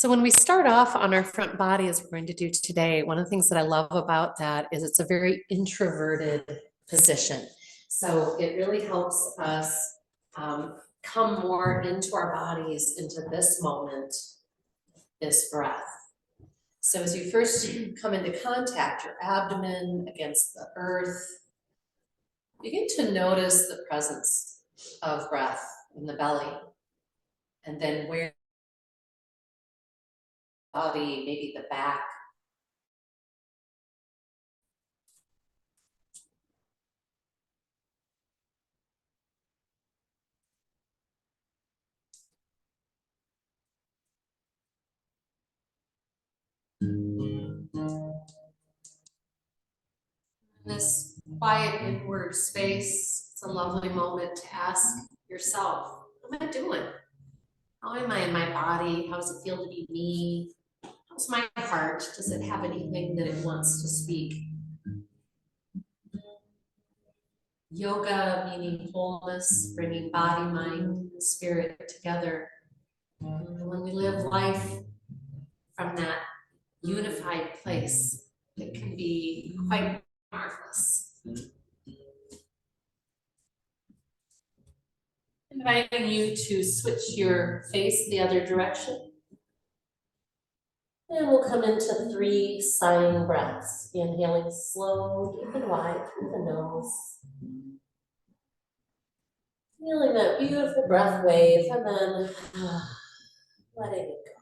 So when we start off on our front body, as we're going to do today, one of the things that I love about that is it's a very introverted position. So it really helps us come more into our bodies, into this moment, this breath. So as you first come into contact, your abdomen against the earth, begin to notice the presence of breath in the belly. And then where body, maybe the back. This quiet inward space, it's a lovely moment to ask yourself, how am I doing? How am I in my body? How does it feel to be me? How's my heart? Does it have anything that it wants to speak? Yoga meaning wholeness, bringing body, mind, and spirit together. And when we live life from that unified place, it can be quite marvelous. Inviting you to switch your face the other direction. And we'll come into 3 sighing breaths. Inhaling slow, deep and wide through the nose. Feeling that beautiful breath wave and then letting it go.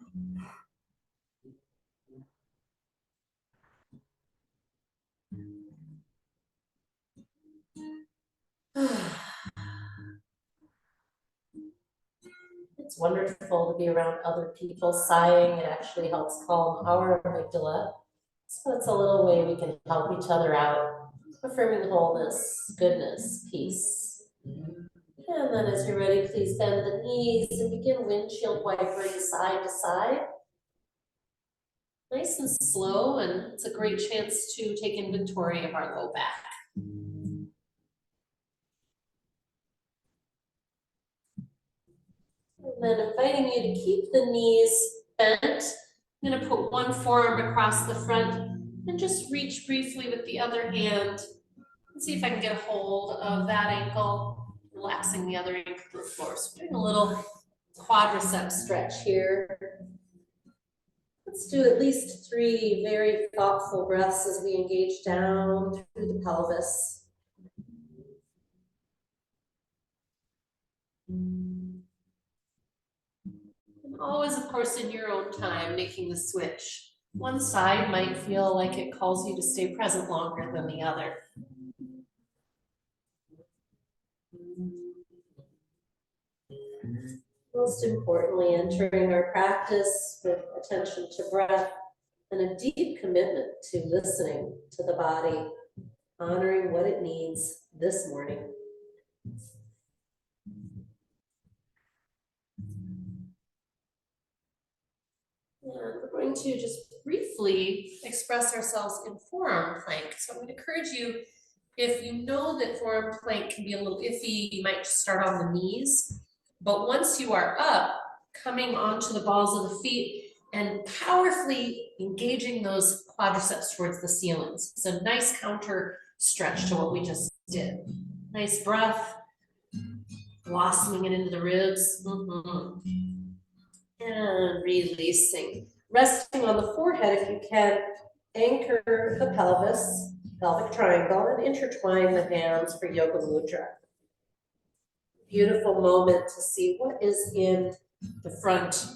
It's wonderful to be around other people sighing. It actually helps calm our amygdala. So it's a little way we can help each other out, affirming wholeness, goodness, peace. And then as you're ready, please bend the knees and begin windshield wipering side to side. Nice and slow, and it's a great chance to take inventory of our low back. And then inviting you to keep the knees bent. I'm going to put one forearm across the front and just reach briefly with the other hand. Let's see if I can get a hold of that ankle, relaxing the other ankle to the floor. So doing a little quadricep stretch here. Let's do at least 3 very thoughtful breaths as we engage down through the pelvis. And always, of course, in your own time, making the switch. One side might feel like it calls you to stay present longer than the other. Most importantly, entering our practice with attention to breath and a deep commitment to listening to the body, honoring what it needs this morning. And we're going to just briefly express ourselves in forearm plank. So I'm going to encourage you, if you know that forearm plank can be a little iffy, you might just start on the knees. But once you are up, coming onto the balls of the feet and powerfully engaging those quadriceps towards the ceilings. It's a nice counter stretch to what we just did. Nice breath, blossoming it into the ribs. And releasing. Resting on the forehead if you can. Anchor the pelvis, pelvic triangle, and intertwine the hands for Yoga Mudra. Beautiful moment to see what is in the front,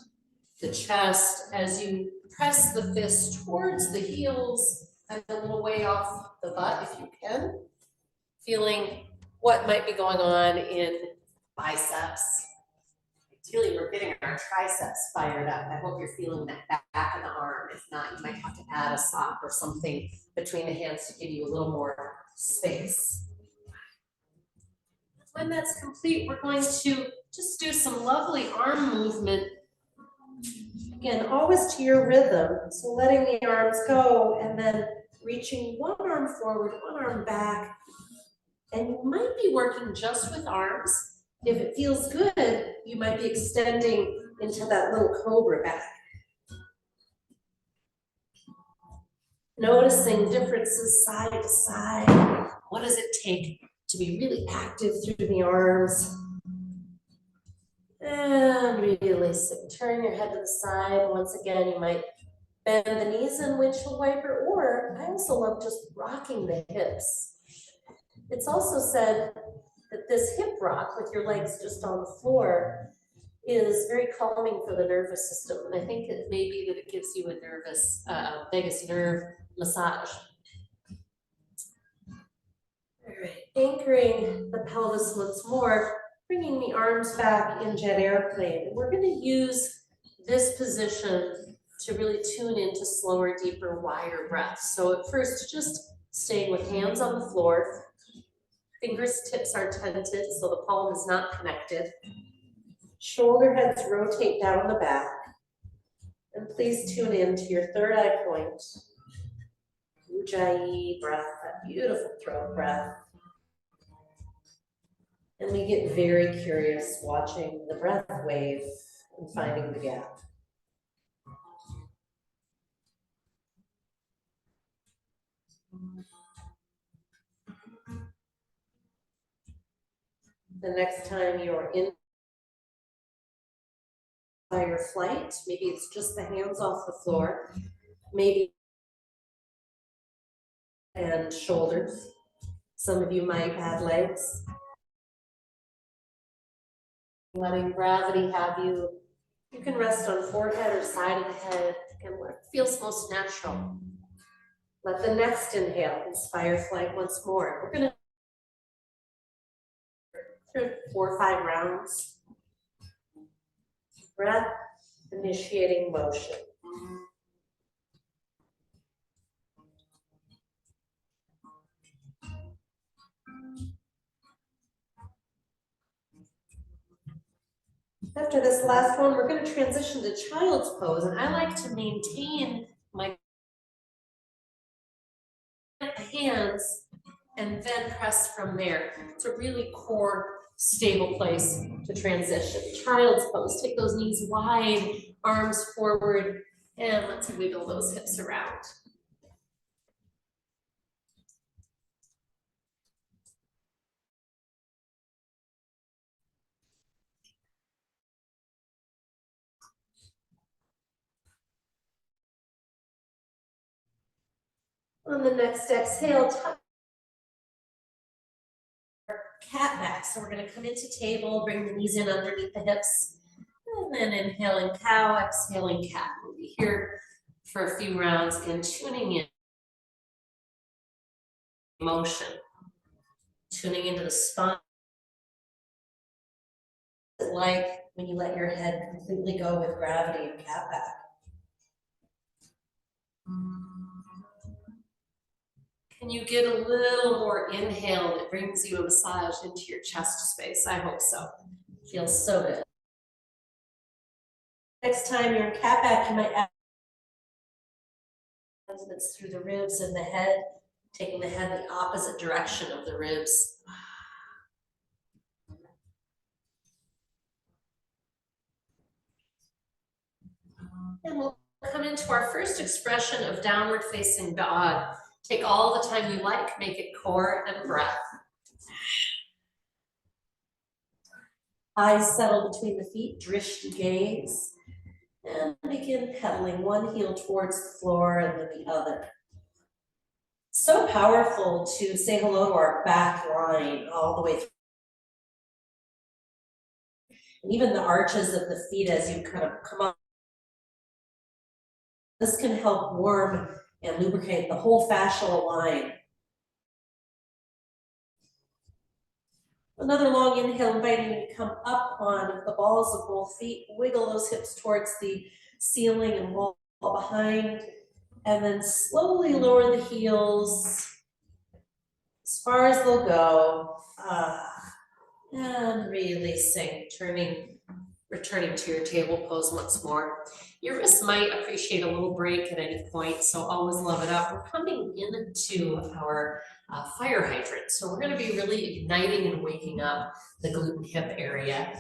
the chest, as you press the fist towards the heels and a little way off the butt if you can. Feeling what might be going on in biceps. Ideally, we're getting our triceps fired up. I hope you're feeling that back of the arm. If not, you might have to add a sock or something between the hands to give you a little more space. When that's complete, we're going to just do some lovely arm movement. Again, always to your rhythm. So letting the arms go and then reaching one arm forward, one arm back. And you might be working just with arms. If it feels good, you might be extending into that little cobra back. Noticing differences side to side. What does it take to be really active through the arms? And releasing. Turn your head to the side. Once again, you might bend the knees in windshield wiper, or I also love just rocking the hips. It's also said that this hip rock with your legs just on the floor is very calming for the nervous system. And I think it may be that it gives you a nervous, vagus nerve massage. All right, anchoring the pelvis once more, bringing the arms back in jet airplane. We're going to use this position to really tune into slower, deeper, wider breaths. So at first, just staying with hands on the floor. Fingers tips are tented, so the palm is not connected. Shoulder heads rotate down the back. And please tune in to your third eye point. Ujjayi breath, that beautiful throat breath. And we get very curious watching the breath wave and finding the gap. The next time you're in your flight, maybe it's just the hands off the floor, maybe and shoulders. Some of you might add legs. Letting gravity have you. You can rest on forehead or side of the head, and what feels most natural. Let the next inhale inspire flight once more. We're going to 4 or 5 rounds. Breath, initiating motion. After this last one, we're going to transition to child's pose, and I like to maintain my hands and then press from there. It's a really core, stable place to transition. Child's pose, take those knees wide, arms forward, and let's wiggle those hips around. On the next exhale, tuck cat back. So we're going to come into table, bring the knees in underneath the hips, and then inhaling cow, exhaling cat. We'll be here for a few rounds and tuning in motion, tuning into the spine. Like when you let your head completely go with gravity and cat back. Can you get a little more inhale that brings you a massage into your chest space? I hope so. Feels so good. Next time you're in cat back, you might add movements through the ribs and the head, taking the head the opposite direction of the ribs. And we'll come into our first expression of downward facing dog. Take all the time you like, make it core and breath. Eyes settle between the feet, drishti gaze. And begin pedaling one heel towards the floor and then the other. So powerful to say hello to our back line all the way through. And even the arches of the feet as you kind of come up. This can help warm and lubricate the whole fascial line. Another long inhale, inviting you to come up on the balls of both feet, wiggle those hips towards the ceiling and wall behind, and then slowly lower the heels as far as they'll go. And releasing, returning to your table pose once more. Your wrists might appreciate a little break at any point, so always love it up. We're coming into our fire hydrant. So we're going to be really igniting and waking up the glute and hip area.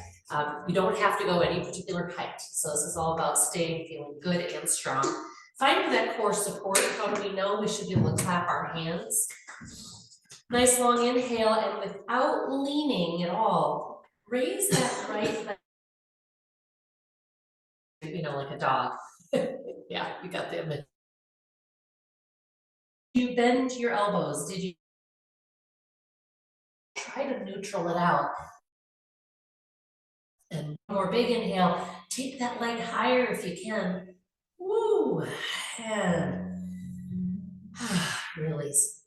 You don't have to go any particular height. So this is all about staying feeling good and strong. Find that core support. How do we know? We should be able to clap our hands. Nice long inhale, and without leaning at all, raise that right leg. You know, like a dog. Yeah, you got the image. You bend your elbows. Did you try to neutral it out? And one more big inhale. Take that leg higher if you can. Woo! And release.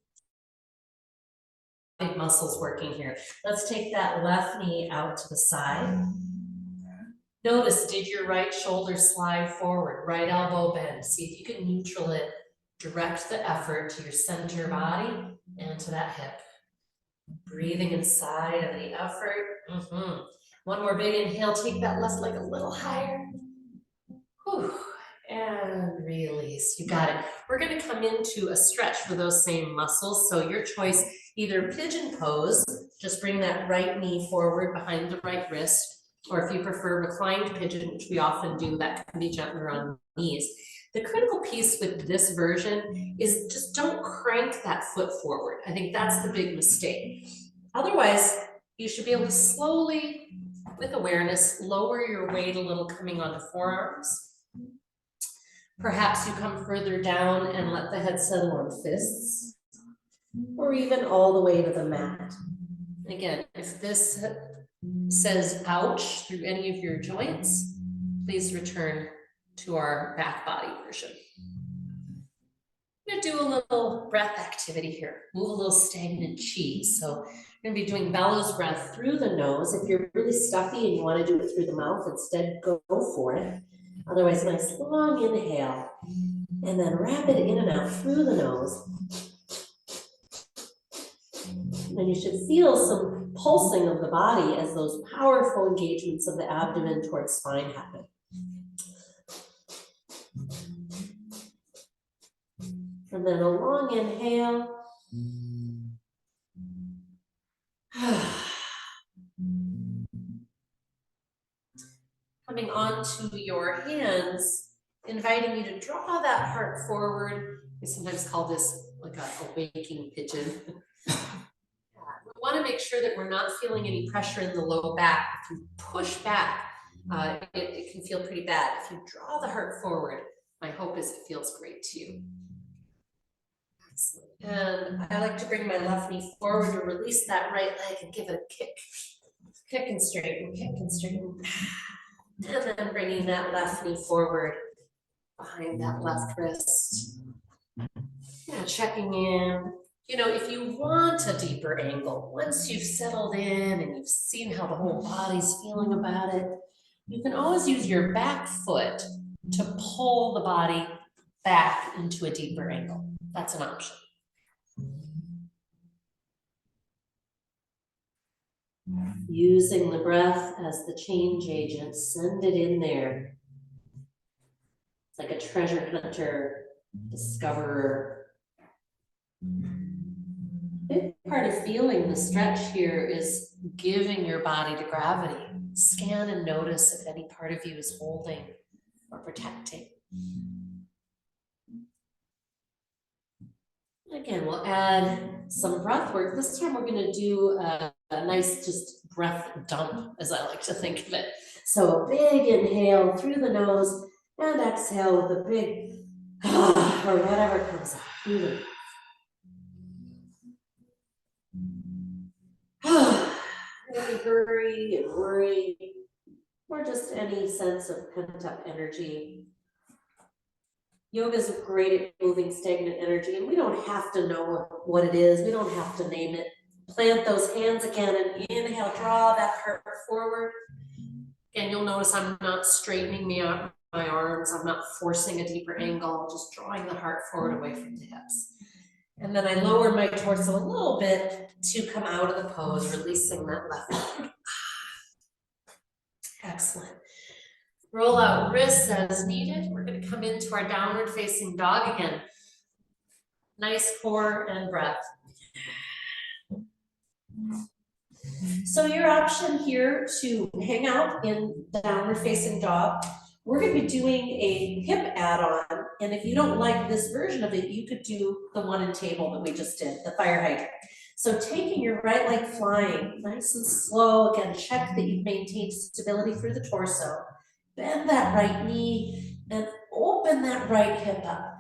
Big muscles working here. Let's take that left knee out to the side. Notice, did your right shoulder slide forward, right elbow bend? See if you can neutral it. Direct the effort to your center body and to that hip. Breathing inside of the effort. One more big inhale. Take that left leg a little higher. Whew. And release. You got it. We're going to come into a stretch for those same muscles. So your choice, either pigeon pose, just bring that right knee forward behind the right wrist, or if you prefer reclined pigeon, which we often do, that can be gentler on knees. The critical piece with this version is just don't crank that foot forward. I think that's the big mistake. Otherwise, you should be able to slowly, with awareness, lower your weight a little coming onto forearms. Perhaps you come further down and let the head settle on fists, or even all the way to the mat. Again, if this says ouch through any of your joints, please return to our back body version. I'm going to do a little breath activity here, move a little stagnant chi. So we're going to be doing bellows breath through the nose. If you're really stuffy and you want to do it through the mouth, instead go for it. Otherwise, nice long inhale, and then rapid in and out through the nose. And you should feel some pulsing of the body as those powerful engagements of the abdomen towards spine happen. And then a long inhale. Coming onto your hands, inviting you to draw that heart forward. We sometimes call this like a waking pigeon. We want to make sure that we're not feeling any pressure in the low back. If you push back, it can feel pretty bad. If you draw the heart forward, my hope is it feels great to you. Excellent. And I like to bring my left knee forward to release that right leg and give it a kick. Kick and straighten, kick and straighten. And then bringing that left knee forward behind that left wrist. Yeah, checking in. You know, if you want a deeper angle, once you've settled in and you've seen how the whole body's feeling about it, you can always use your back foot to pull the body back into a deeper angle. That's an option. Using the breath as the change agent, send it in there. It's like a treasure hunter, discoverer. Big part of feeling the stretch here is giving your body to gravity. Scan and notice if any part of you is holding or protecting. Again, we'll add some breath work. This time we're going to do a nice just breath dump, as I like to think of it. So a big inhale through the nose and exhale with a big or whatever comes out through the any hurry and worry, or just any sense of pent-up energy. Yoga is great at moving stagnant energy, and we don't have to know what it is. We don't have to name it. Plant those hands again and inhale, draw that heart forward. Again, you'll notice I'm not straightening my arms. I'm not forcing a deeper angle. I'm just drawing the heart forward away from the hips. And then I lower my torso a little bit to come out of the pose, releasing that left leg. Excellent. Roll out wrists as needed. We're going to come into our downward facing dog again. Nice core and breath. So your option here to hang out in the downward facing dog, we're going to be doing a hip add-on And if you don't like this version of it, you could do the one in table that we just did, the fire hydrant. So taking your right leg flying, nice and slow, again, check that you've maintained stability through the torso. Bend that right knee and open that right hip up.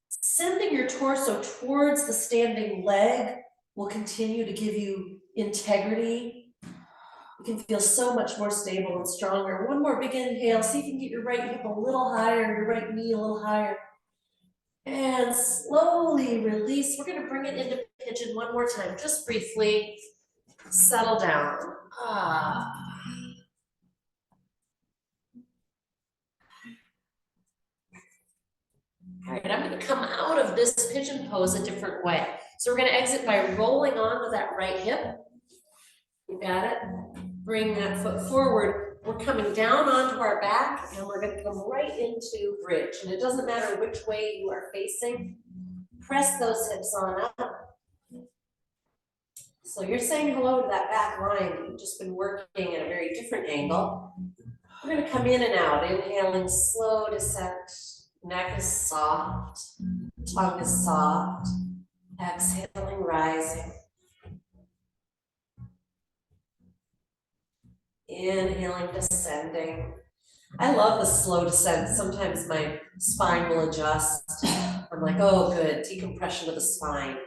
Sending your torso towards the standing leg will continue to give you integrity. You can feel so much more stable and stronger. One more big inhale. See if you can get your right hip a little higher, your right knee a little higher. And slowly release. We're going to bring it into pigeon one more time, just briefly. Settle down. Ah. All right, I'm going to come out of this pigeon pose a different way. So we're going to exit by rolling onto that right hip. You got it? Bring that foot forward. We're coming down onto our back, and we're going to come right into bridge. And it doesn't matter which way you are facing. Press those hips on up. So you're saying hello to that back line that you've just been working at a very different angle. We're going to come in and out, inhaling slow descent. Neck is soft, tongue is soft. Exhaling, rising. Inhaling, descending. I love the slow descent. Sometimes my spine will adjust. I'm like, oh, good, decompression of the spine.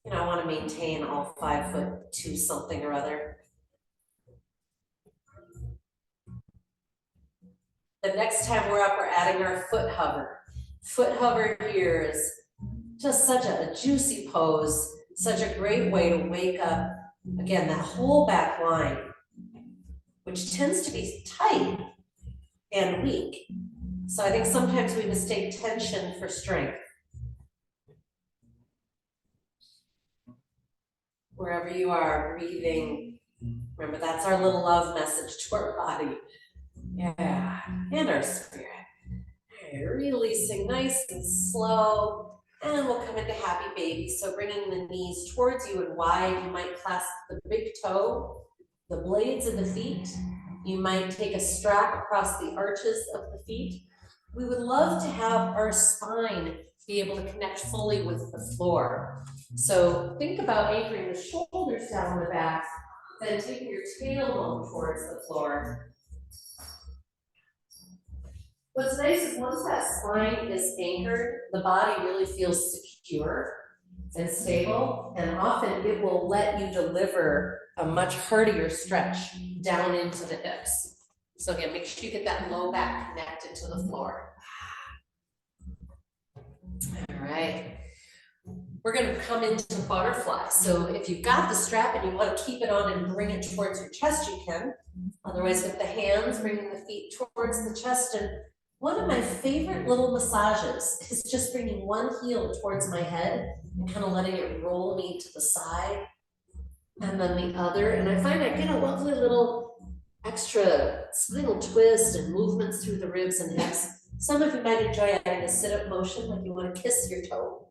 You know, I want to maintain all 5'2" something or other. The next time we're up, we're adding our foot hover. Foot hover here is just such a juicy pose, such a great way to wake up, again, that whole back line, which tends to be tight and weak. So I think sometimes we mistake tension for strength. Wherever you are, breathing. Remember, that's our little love message to our body. Yeah, and our spirit. Okay, releasing nice and slow. And we'll come into happy baby. So bringing the knees towards you and wide. You might clasp the big toe, the blades of the feet. You might take a strap across the arches of the feet. We would love to have our spine be able to connect fully with the floor. So think about anchoring the shoulders down the back, then taking your tailbone towards the floor. What's nice is once that spine is anchored, the body really feels secure and stable, and often it will let you deliver a much heartier stretch down into the hips. So again, make sure you get that low back connected to the floor. All right. We're going to come into butterfly. So if you've got the strap and you want to keep it on and bring it towards your chest, you can. Otherwise, with the hands, bringing the feet towards the chest. And one of my favorite little massages is just bringing one heel towards my head and kind of letting it roll me to the side. And then the other. And I find I get a lovely little extra spinal twist and movements through the ribs and hips. Some of you might enjoy adding a sit-up motion, like you want to kiss your toe.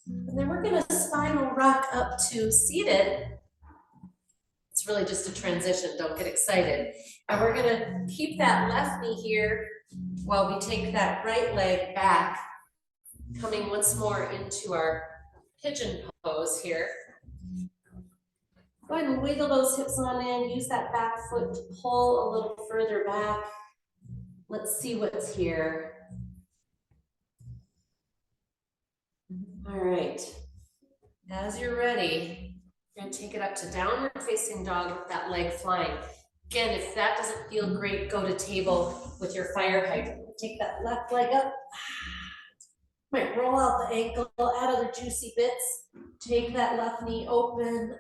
And then we're going to spinal rock up to seated. It's really just a transition, don't get excited. And we're going to keep that left knee here while we take that right leg back, coming once more into our pigeon pose here. Go ahead and wiggle those hips on in, use that back foot to pull a little further back. Let's see what's here. All right, as you're ready, you're gonna take it up to downward facing dog with that leg flying. Again, if that doesn't feel great, go to table with your fire hydrant. Take that left leg up. Might roll out the ankle, add other juicy bits. Take that left knee open.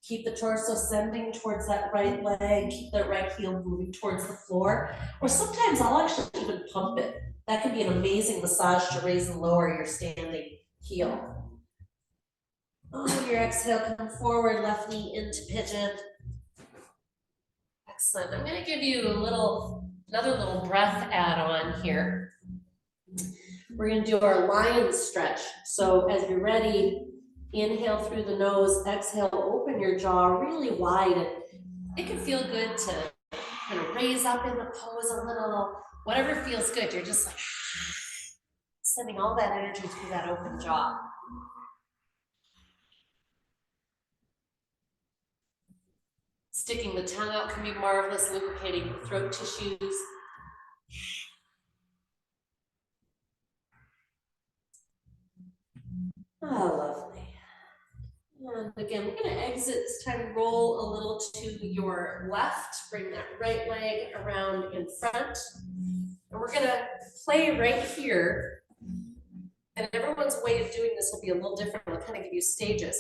Keep the torso sending towards that right leg. Keep that right heel moving towards the floor. Or sometimes I'll actually even pump it. That can be an amazing massage to raise and lower your standing heel. On your exhale, come forward, left knee into pigeon. Excellent. I'm going to give you another little breath add-on here. We're going to do our lion stretch. So as you're ready, inhale through the nose, exhale, open your jaw really wide. It can feel good to kind of raise up in the pose a little, whatever feels good. You're just like sending all that energy through that open jaw. Sticking the tongue out can be marvelous, lubricating the throat tissues. Oh, lovely. And again, we're going to exit this time, roll a little to your left, bring that right leg around in front. And we're going to play right here. And everyone's way of doing this will be a little different. I'll kind of give you stages.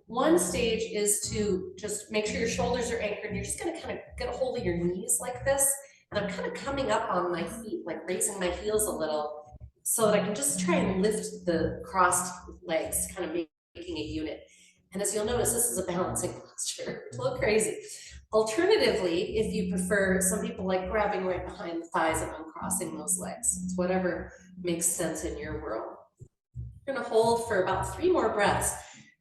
One stage is to just make sure your shoulders are anchored. And you're just going to kind of get a hold of your knees like this. And I'm kind of coming up on my feet, like raising my heels a little, so that I can just try and lift the crossed legs, kind of making a unit. And as you'll notice, this is a balancing posture. It's a little crazy. Alternatively, if you prefer, some people like grabbing right behind the thighs and uncrossing those legs. It's whatever makes sense in your world. You're going to hold for about 3 more breaths.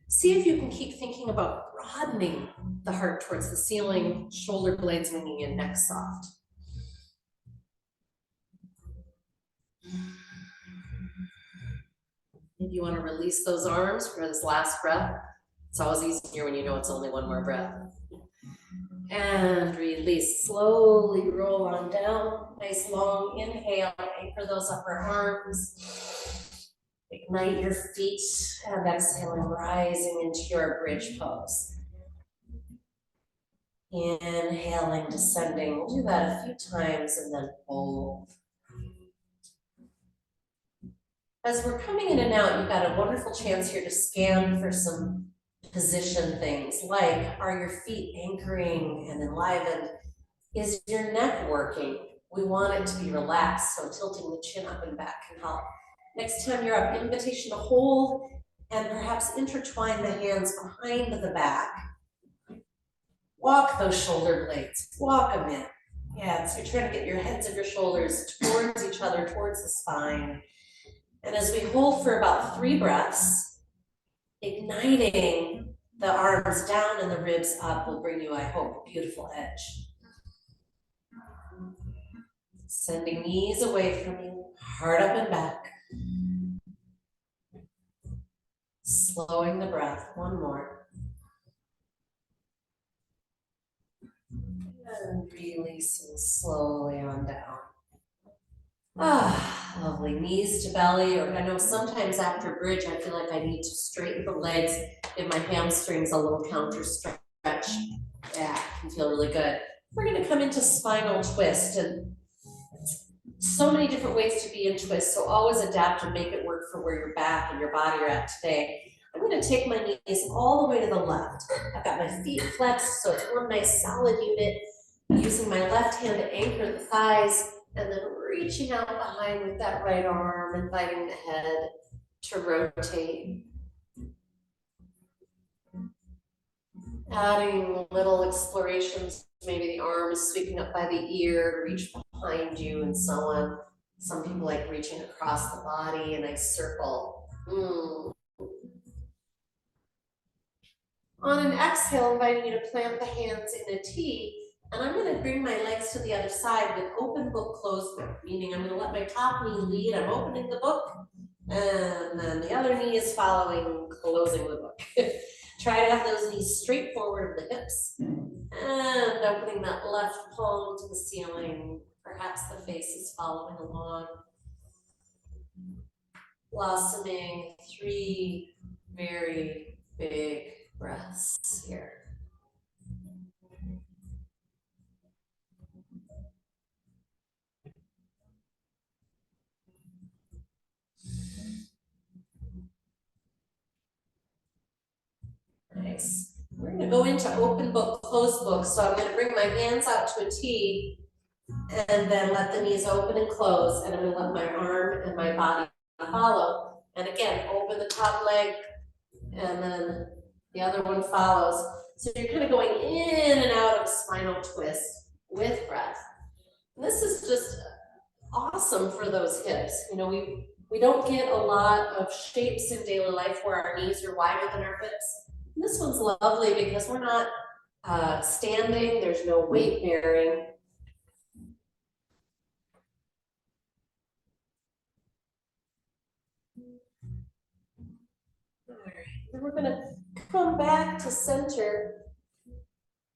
See if you can keep thinking about broadening the heart towards the ceiling, shoulder blades hanging in, neck soft. If you want to release those arms for this last breath, it's always easier when you know it's only 1 more breath. And release, slowly roll on down. Nice long inhale, anchor those upper arms. Ignite your feet, and exhaling, rising into your bridge pose. Inhaling, descending. We'll do that a few times and then hold. As we're coming in and out, you've got a wonderful chance here to scan for some position things, like are your feet anchoring and enlivened? Is your neck working? We want it to be relaxed, so tilting the chin up and back can help. Next time you're up, invitation to hold and perhaps intertwine the hands behind the back. Walk those shoulder blades, walk them in. Yeah, so you're trying to get your heads of your shoulders towards each other, towards the spine. And as we hold for about 3 breaths, igniting the arms down and the ribs up will bring you, I hope, a beautiful edge. Sending knees away from you, heart up and back. Slowing the breath, 1 more. And releasing slowly on down. Ah, lovely. Knees to belly, or I know sometimes after bridge, I feel like I need to straighten the legs, give my hamstrings a little counter stretch. Yeah, it can feel really good. We're going to come into spinal twist, and so many different ways to be in twist, so always adapt and make it work for where your back and your body are at today. I'm going to take my knees all the way to the left. I've got my feet flexed, so it's one nice solid unit. Using my left hand to anchor the thighs, and then reaching out behind with that right arm, inviting the head to rotate. Adding little explorations, maybe the arm is sweeping up by the ear to reach behind you and so on. Some people like reaching across the body, a nice circle. On an exhale, inviting you to plant the hands in a T. And I'm going to bring my legs to the other side with open book, closed book, meaning I'm going to let my top knee lead. I'm opening the book, and then the other knee is following, closing the book. Try to have those knees straight forward of the hips, and opening that left palm to the ceiling. Perhaps the face is following along. Blossoming, 3 very big breaths here. Nice. We're going to go into open book, closed book. So I'm going to bring my hands out to a T and then let the knees open and close. And I'm going to let my arm and my body follow. And again, open the top leg and then the other one follows. So you're kind of going in and out of spinal twist with breath. And this is just awesome for those hips. You know, we don't get a lot of shapes in daily life where our knees are wider than our hips. And this one's lovely because we're not standing, there's no weight bearing. And we're gonna come back to center.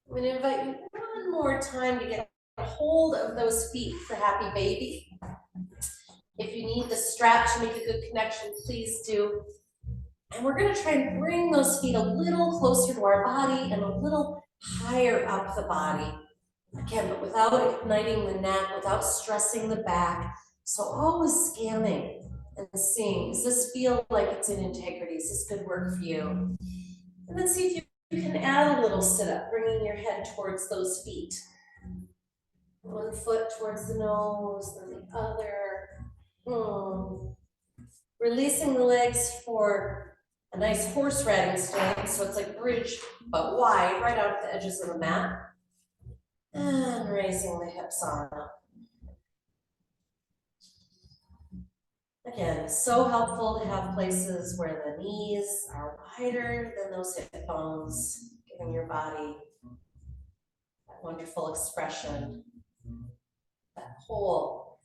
I'm gonna invite you one more time to get a hold of those feet for happy baby. If you need the strap to make a good connection, please do. And we're gonna try and bring those feet a little closer to our body and a little higher up the body. Again, but without igniting the neck, without stressing the back. So always scanning and seeing, does this feel like it's in integrity? Is this good work for you? And then see if you can add a little sit up, bringing your head towards those feet. One foot towards the nose, then the other. Releasing the legs for a nice horse riding stance, so it's like bridge, but wide, right out at the edges of the mat. And raising the hips on up. Again, so helpful to have places where the knees are wider than those hip bones, giving your body that wonderful expression, that whole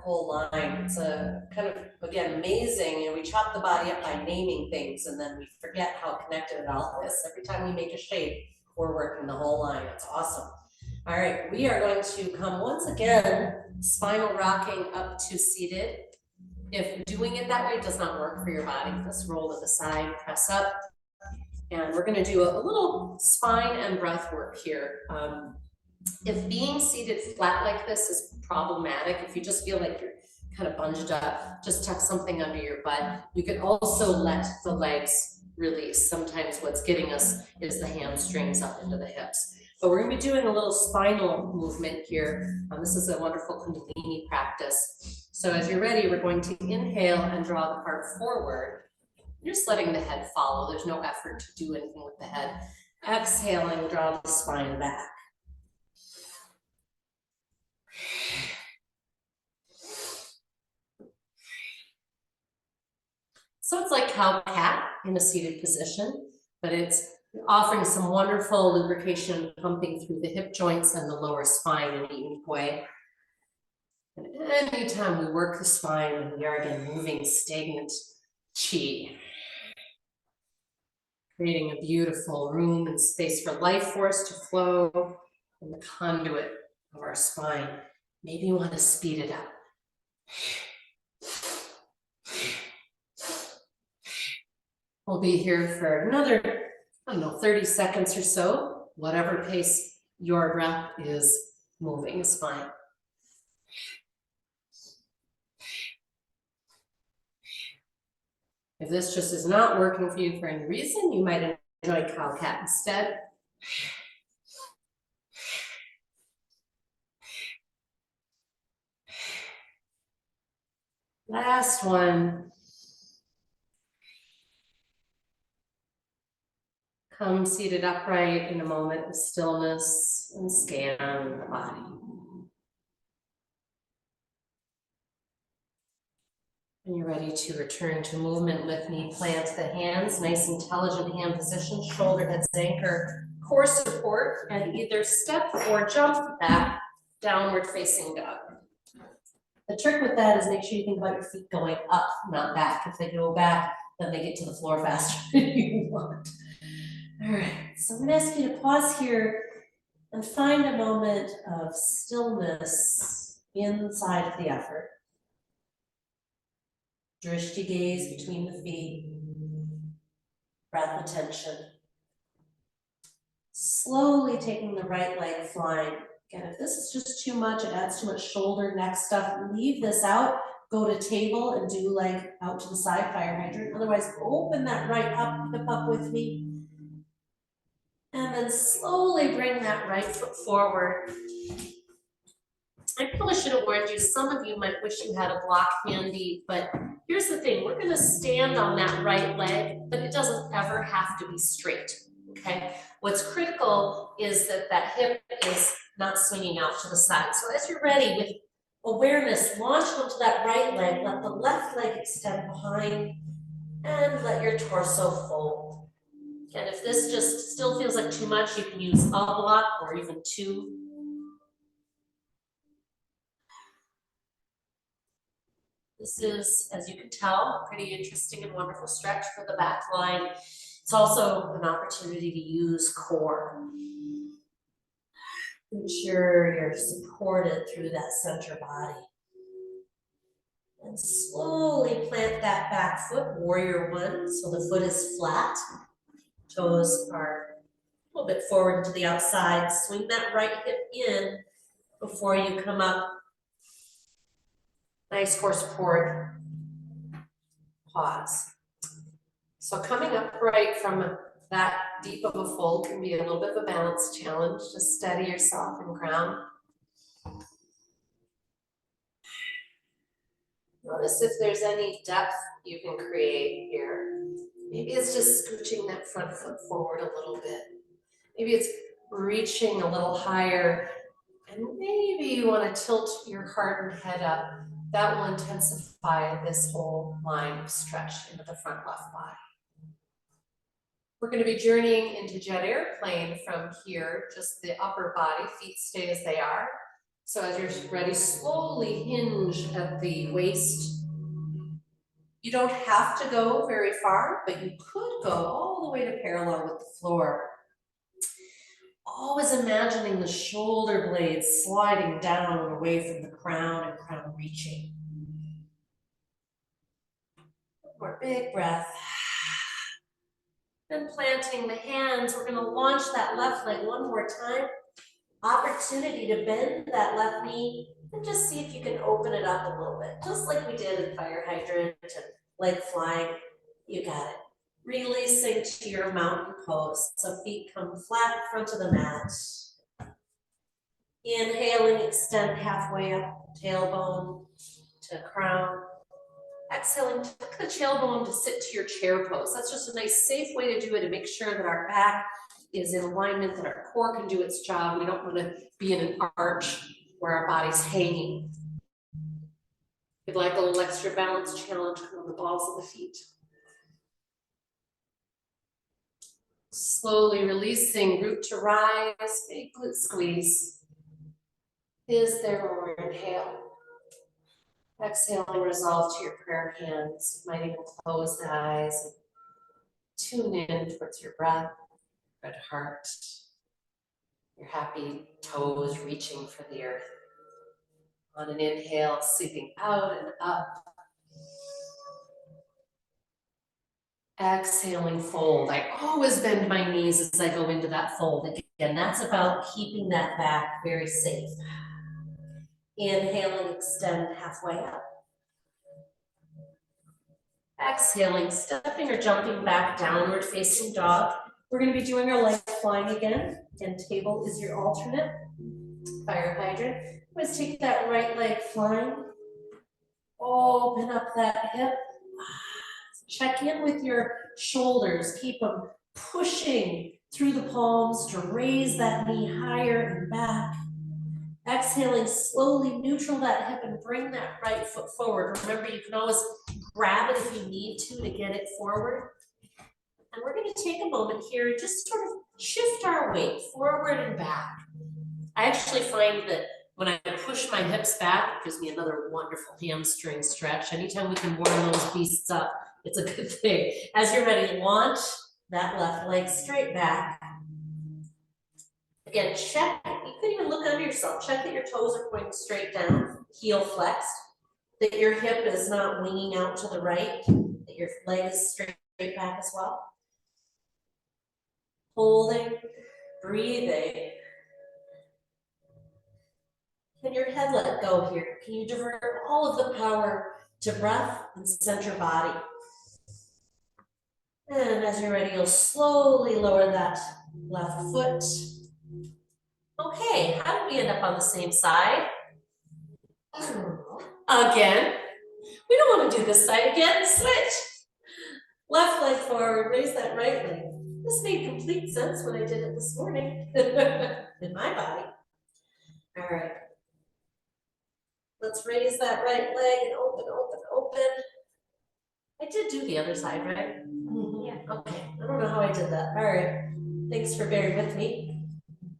line. It's a kind of, again, amazing. You know, we chop the body up by naming things and then we forget how connected it all is. Every time we make a shape, we're working the whole line. It's awesome. All right, we are going to come once again, spinal rocking up to seated. If doing it that way does not work for your body, just roll to the side, press up. And we're gonna do a little spine and breath work here. If being seated flat like this is problematic, if you just feel like you're kind of bunged up, just tuck something under your butt. You can also let the legs release. Sometimes what's getting us is the hamstrings up into the hips. But we're gonna be doing a little spinal movement here. This is a wonderful Kundalini practice. So as you're ready, we're going to inhale and draw the heart forward. You're just letting the head follow. There's no effort to do anything with the head. Exhaling, draw the spine back. So it's like cow-cat in a seated position, but it's offering some wonderful lubrication pumping through the hip joints and the lower spine in a unique way. And anytime we work the spine, we are again moving stagnant chi, creating a beautiful room and space for life force to flow in the conduit of our spine. Maybe you want to speed it up. We'll be here for another, 30 seconds or so, whatever pace your breath is moving is fine. If this just is not working for you for any reason, you might enjoy cow-cat instead. Last one. Come seated upright in a moment of stillness and scan the body. And you're ready to return to movement with me. Plant the hands, nice intelligent hand position, shoulder heads anchor, core support, and either step or jump back, downward facing dog. The trick with that is make sure you think about your feet going up, not back. If they go back, then they get to the floor faster than you want. All right, so I'm gonna ask you to pause here and find a moment of stillness inside of the effort. Drishti gaze between the feet, breath attention. Slowly taking the right leg flying. Again, if this is just too much, it adds too much shoulder, neck stuff, leave this out. Go to table and do like out to the side, fire hydrant. Otherwise, open that right hip up with me. And then slowly bring that right foot forward. I probably should have warned you, some of you might wish you had a block handy, but here's the thing, we're gonna stand on that right leg, but it doesn't ever have to be straight, okay? What's critical is that that hip is not swinging out to the side. So as you're ready, with awareness, launch onto that right leg, let the left leg extend behind, and let your torso fold. And if this just still feels like too much, you can use a block or even two. This is, as you can tell, a pretty interesting and wonderful stretch for the back line. It's also an opportunity to use core. Ensure you're supported through that center body. And slowly plant that back foot, warrior one, so the foot is flat. Toes are a little bit forward to the outside. Swing that right hip in before you come up. Nice horse forward. Pause. So coming upright from that deep of a fold can be a little bit of a balance challenge. Just steady yourself and ground. Notice if there's any depth you can create here. Maybe it's just scooching that front foot forward a little bit. Maybe it's reaching a little higher, and maybe you want to tilt your hardened head up. That will intensify this whole line of stretch into the front left body. We're going to be journeying into jet airplane from here, just the upper body, feet stay as they are. So as you're ready, slowly hinge at the waist. You don't have to go very far, but you could go all the way to parallel with the floor. Always imagining the shoulder blades sliding down away from the crown and crown reaching. One more big breath. Then planting the hands, we're going to launch that left leg one more time. Opportunity to bend that left knee and just see if you can open it up a little bit, just like we did in fire hydrant and leg flying. You got it. Releasing to your mountain pose. So feet come flat in front of the mat. Inhaling, extend halfway up, tailbone to crown. Exhaling, tuck the tailbone to sit to your chair pose. That's just a nice, safe way to do it, to make sure that our back is in alignment, that our core can do its job. We don't want to be in an arch where our body's hanging. If you'd like a little extra balance challenge, come on the balls of the feet. Slowly releasing, root to rise, big glute squeeze. Is there more inhale? Exhaling, resolve to your prayer hands. You might even close the eyes and tune in towards your breath, red heart, your happy toes reaching for the earth. On an inhale, sweeping out and up. Exhaling, fold. I always bend my knees as I go into that fold. Again, that's about keeping that back very safe. Inhaling, extend halfway up. Exhaling, stepping or jumping back, downward facing dog. We're going to be doing our leg flying again, and table is your alternate. Fire hydrant. Let's take that right leg flying. Open up that hip. Check in with your shoulders. Keep them pushing through the palms to raise that knee higher and back. Exhaling, slowly neutral that hip and bring that right foot forward. Remember, you can always grab it if you need to get it forward. And we're going to take a moment here and just sort of shift our weight forward and back. I actually find that when I push my hips back, it gives me another wonderful hamstring stretch. Anytime we can warm those beasts up, it's a good thing. As you're ready, launch that left leg straight back. Again, check, you can even look under yourself. Check that your toes are pointing straight down, heel flexed, that your hip is not winging out to the right, that your leg is straight back as well. Holding, breathing. Can your head let go here? Can you divert all of the power to breath and center body? And as you're ready, you'll slowly lower that left foot. Okay, how did we end up on the same side? Again. We don't want to do this side again. Switch. Left leg forward, raise that right leg. This made complete sense when I did it this morning in my body. All right. Let's raise that right leg and open, open, open. I did do the other side, right? Yeah. Okay, I don't know how I did that. All right, thanks for bearing with me.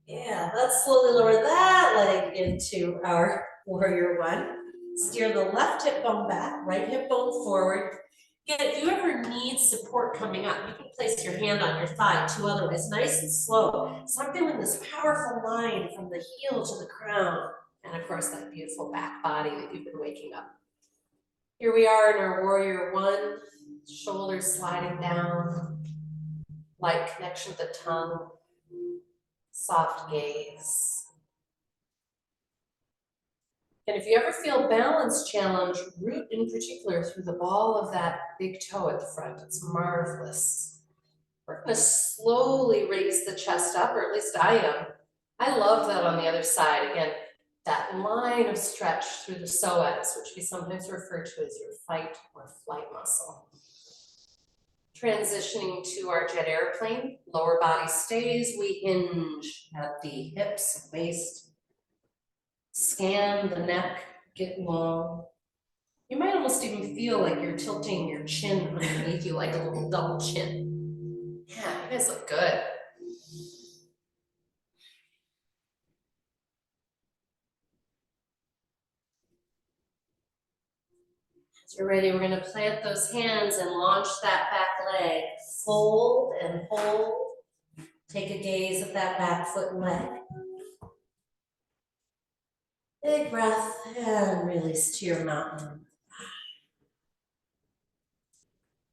Yeah, let's slowly lower that leg into our warrior one. Steer the left hip bone back, right hip bone forward. Again, if you ever need support coming up, you can place your hand on your thigh too, otherwise, nice and slow. So I'm feeling this powerful line from the heel to the crown. And of course, that beautiful back body that you've been waking up. Here we are in our warrior one, shoulders sliding down, light connection with the tongue, soft gaze. And if you ever feel balance challenge, root in particular through the ball of that big toe at the front. It's marvelous. We're going to slowly raise the chest up, or at least I am. I love that on the other side. Again, that line of stretch through the psoas, which we sometimes refer to as your fight or flight muscle. Transitioning to our jet airplane, lower body stays. We hinge at the hips, waist. Scan the neck, get long. You might almost even feel like you're tilting your chin underneath you like a little double chin. Yeah, you guys look good. As you're ready, we're gonna plant those hands and launch that back leg. Fold and hold. Take a gaze at that back foot and leg. Big breath and release to your mountain.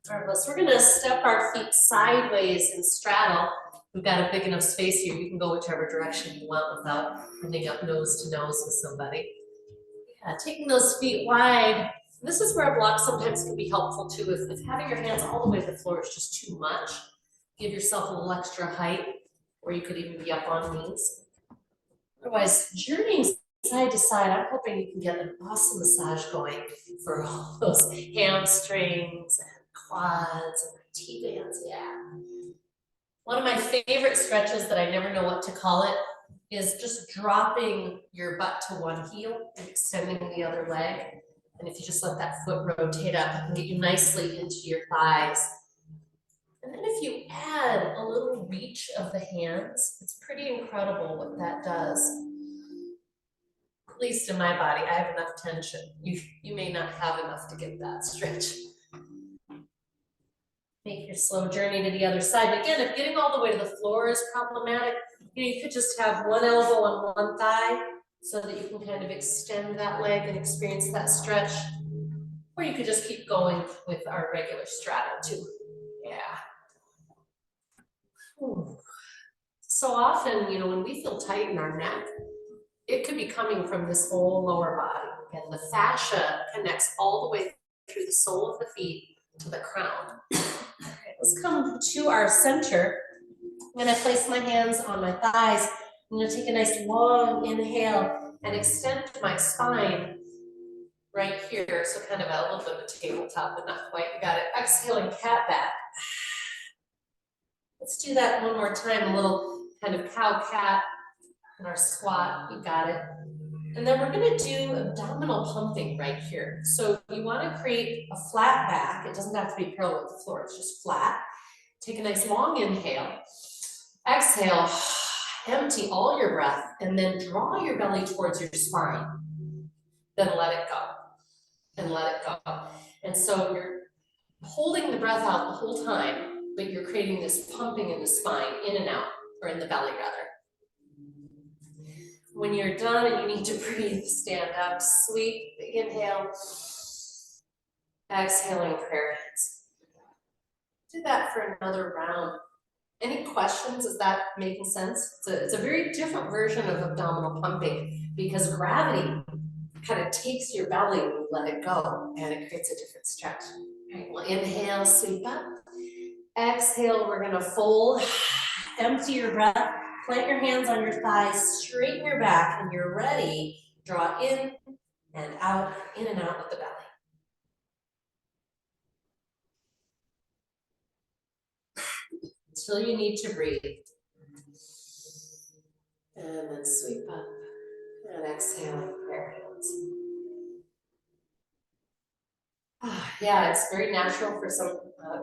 Marvelous. We're gonna step our feet sideways and straddle. We've got a big enough space here. You can go whichever direction you want without ending up nose to nose with somebody. Yeah, taking those feet wide. This is where a block sometimes can be helpful too. If having your hands all the way to the floor is just too much, give yourself a little extra height, or you could even be up on knees. Otherwise, journeying side to side, I'm hoping you can get an awesome massage going for all those hamstrings and quads and T-bands, yeah. One of my favorite stretches that I never know what to call it is just dropping your butt to one heel and extending the other leg. And if you just let that foot rotate up, it can get you nicely into your thighs. And then if you add a little reach of the hands, it's pretty incredible what that does. At least in my body, I have enough tension. You may not have enough to get that stretch. Make your slow journey to the other side. But again, if getting all the way to the floor is problematic, you could just have one elbow on one thigh so that you can kind of extend that leg and experience that stretch. Or you could just keep going with our regular straddle too. Yeah. Ooh. So often, when we feel tight in our neck, it could be coming from this whole lower body. And the fascia connects all the way through the sole of the feet to the crown. Let's come to our center. I'm going to place my hands on my thighs. I'm going to take a nice long inhale and extend my spine right here. So kind of a little bit of a tabletop, but not quite. You got it. Exhaling cat back. Let's do that one more time. A little kind of cow cat in our squat. You got it. And then we're going to do abdominal pumping right here. So you want to create a flat back. It doesn't have to be parallel with the floor. It's just flat. Take a nice long inhale. Exhale. Empty all your breath. And then draw your belly towards your spine. Then let it go. And let it go. And so you're holding the breath out the whole time, but you're creating this pumping in the spine, in and out, or in the belly rather. When you're done and you need to breathe, stand up, sweep, big inhale. Exhaling, prayer hands. Do that for another round. Any questions? Is that making sense? It's a very different version of abdominal pumping because gravity kind of takes your belly when you let it go and it creates a different stretch. All right, well, inhale, sweep up. Exhale, we're gonna fold. Empty your breath. Plant your hands on your thighs, straighten your back, and you're ready. Draw in and out, in and out with the belly. Until you need to breathe. And then sweep up and exhaling, prayer hands. Yeah, it's very natural for some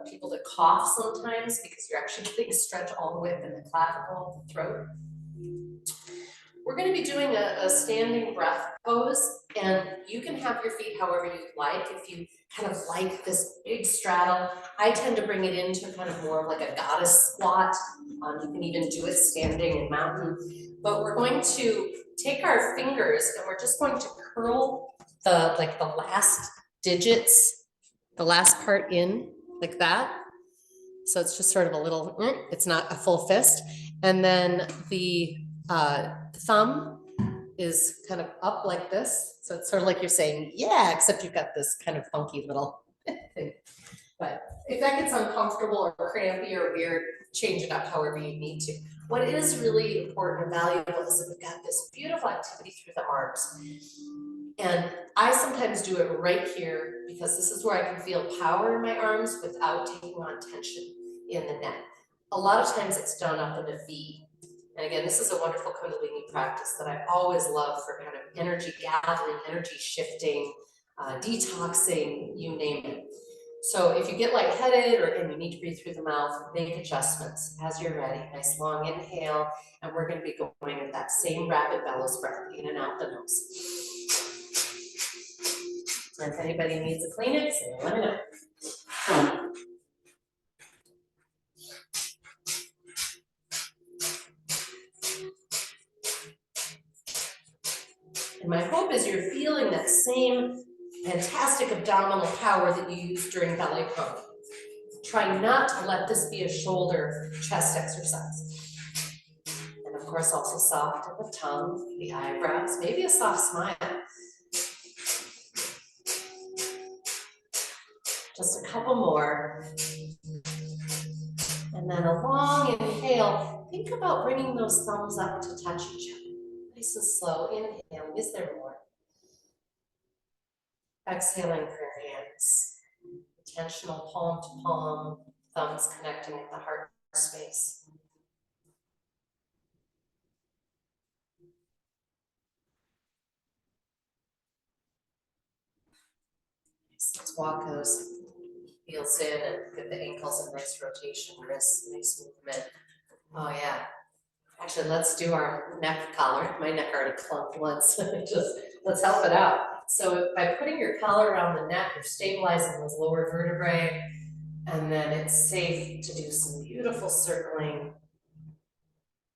people to cough sometimes because you're actually getting a stretch all the way up in the clavicle, the throat. We're going to be doing a standing breath pose, and you can have your feet however you like. If you kind of like this big straddle, I tend to bring it into kind of more of like a goddess squat. You can even do it standing in mountain. But we're going to take our fingers and we're just going to curl the last digits, the last part in like that. So it's just sort of a little, it's not a full fist. And then the thumb is kind of up like this. So it's sort of like you're saying, yeah, except you've got this kind of funky little thing. But if that gets uncomfortable or crampy or weird, change it up however you need to. What is really important and valuable is that we've got this beautiful activity through the arms. And I sometimes do it right here because this is where I can feel power in my arms without taking on tension in the neck. A lot of times it's done up in a V. And again, this is a wonderful Kundalini practice that I always love for kind of energy gathering, energy shifting, detoxing, you name it. So if you get lightheaded and you need to breathe through the mouth, make adjustments as you're ready. Nice long inhale, and we're going to be going with that same rapid bellows breath in and out the nose. And if anybody needs a Kleenex, let me know. And my hope is you're feeling that same fantastic abdominal power that you used during belly pump. Try not to let this be a shoulder chest exercise. And of course, also soft at the tongue, the eyebrows, maybe a soft smile. Just a couple more. And then a long inhale. Think about bringing those thumbs up to touch each other. Nice and slow. Inhaling. Is there more? Exhaling for your hands. Intentional palm to palm, thumbs connecting at the heart space. Let's walk those heels in and get the ankles in nice rotation, wrists, nice movement. Oh yeah. Actually, let's do our neck collar. My neck already clumped once. Let's help it out. So by putting your collar around the neck, you're stabilizing those lower vertebrae, and then it's safe to do some beautiful circling,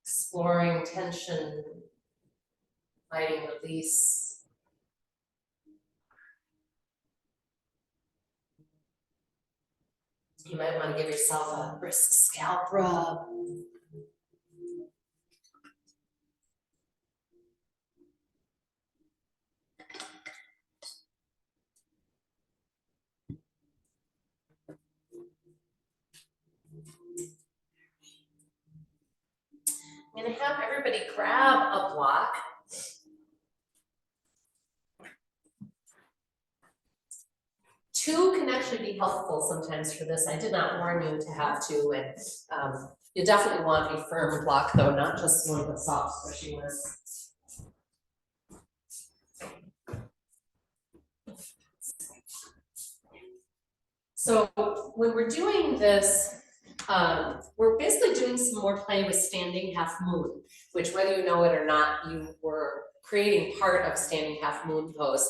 exploring tension, fighting release. You might want to give yourself a brisk scalp rub. I'm going to have everybody grab a block. Two can actually be helpful sometimes for this. I did not warn you to have two, and you definitely want a firm block though, not just one with soft squishiness. So when we're doing this, we're basically doing some more play with standing half moon, which whether you know it or not, you were creating part of standing half moon pose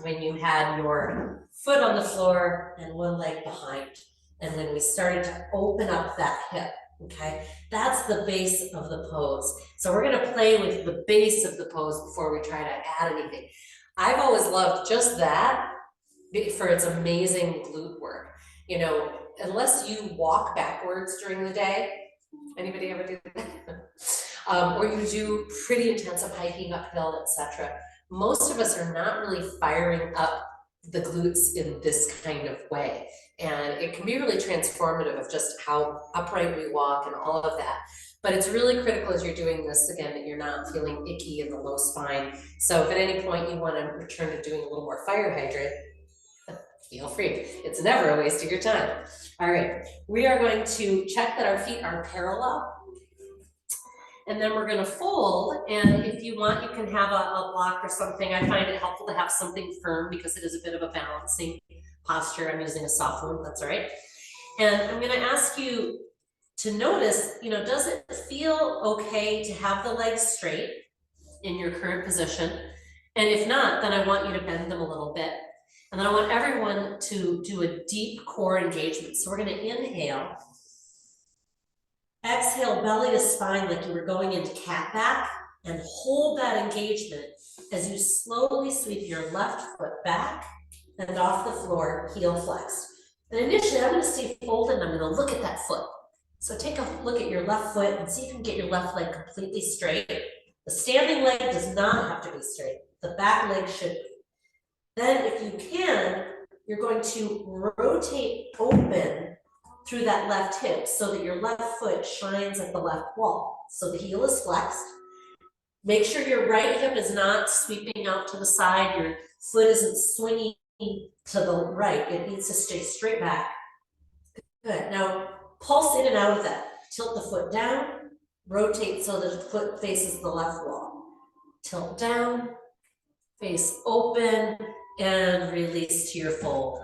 when you had your foot on the floor and one leg behind. And when we started to open up that hip, okay? That's the base of the pose. So we're gonna play with the base of the pose before we try to add anything. I've always loved just that for its amazing glute work. You know, unless you walk backwards during the day, anybody ever do that? Or you do pretty intensive hiking uphill, etc. Most of us are not really firing up the glutes in this kind of way. And it can be really transformative of just how upright we walk and all of that. But it's really critical as you're doing this, again, that you're not feeling icky in the low spine. So if at any point you want to return to doing a little more fire hydrant, feel free. It's never a waste of your time. All right, we are going to check that our feet are parallel. And then we're gonna fold, and if you want, you can have a block or something. I find it helpful to have something firm because it is a bit of a balancing posture. I'm using a soft one, that's all right. And I'm gonna ask you to notice, you know, does it feel okay to have the legs straight? in your current position. And if not, then I want you to bend them a little bit. And then I want everyone to do a deep core engagement. So we're gonna inhale. Exhale, belly to spine like you were going into cat back, and hold that engagement as you slowly sweep your left foot back and off the floor, heel flexed. And initially, I'm gonna stay folded and I'm gonna look at that foot. So take a look at your left foot and see if you can get your left leg completely straight. The standing leg does not have to be straight. The back leg should be. Then if you can, you're going to rotate open through that left hip so that your left foot shines at the left wall. So the heel is flexed. Make sure your right hip is not sweeping out to the side. Your foot isn't swinging to the right. It needs to stay straight back. Good. Now pulse in and out of that. Tilt the foot down, rotate so the foot faces the left wall. Tilt down, face open, and release to your fold.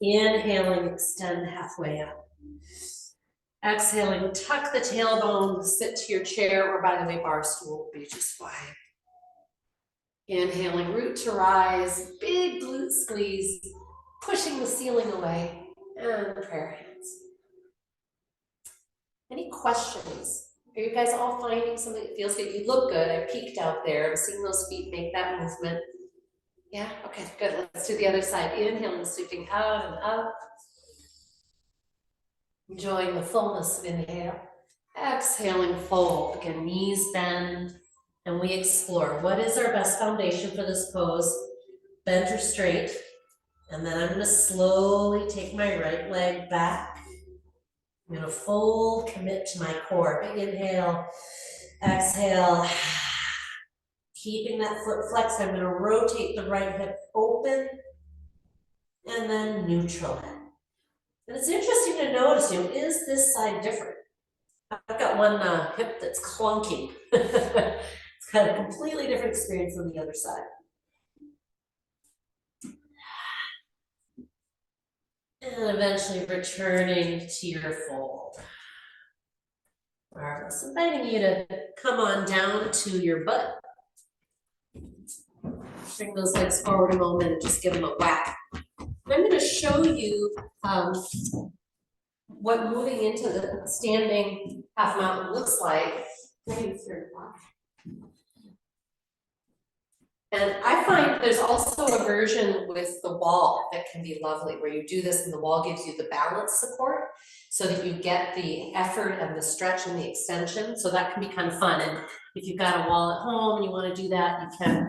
Inhaling, extend halfway up. Exhaling, tuck the tailbone, sit to your chair, or by the way, bar stool will be just fine. Inhaling, root to rise, big glute squeeze, pushing the ceiling away, and prayer hands. Any questions? Are you guys all finding something that feels good? You look good. I peeked out there. I'm seeing those feet make that movement. Yeah, okay, good. Let's do the other side. Inhaling, sweeping out and up. Enjoying the fullness of inhale. Exhaling, fold. Again, knees bend, and we explore. What is our best foundation for this pose? Bent or straight. And then I'm going to slowly take my right leg back. I'm going to fold, commit to my core. Big inhale, exhale. Keeping that foot flexed, I'm going to rotate the right hip open and then neutral it. And it's interesting to notice, is this side different? I've got one hip that's clunky. It's got a completely different experience than the other side. And eventually returning to your fold. Marvelous. Inviting you to come on down to your butt. Bring those legs forward a moment and just give them a whack. I'm going to show you what moving into the standing half mountain looks like. And I find there's also a version with the wall that can be lovely, where you do this and the wall gives you the balance support so that you get the effort and the stretch and the extension. So that can be kind of fun. And if you've got a wall at home and you want to do that, you can.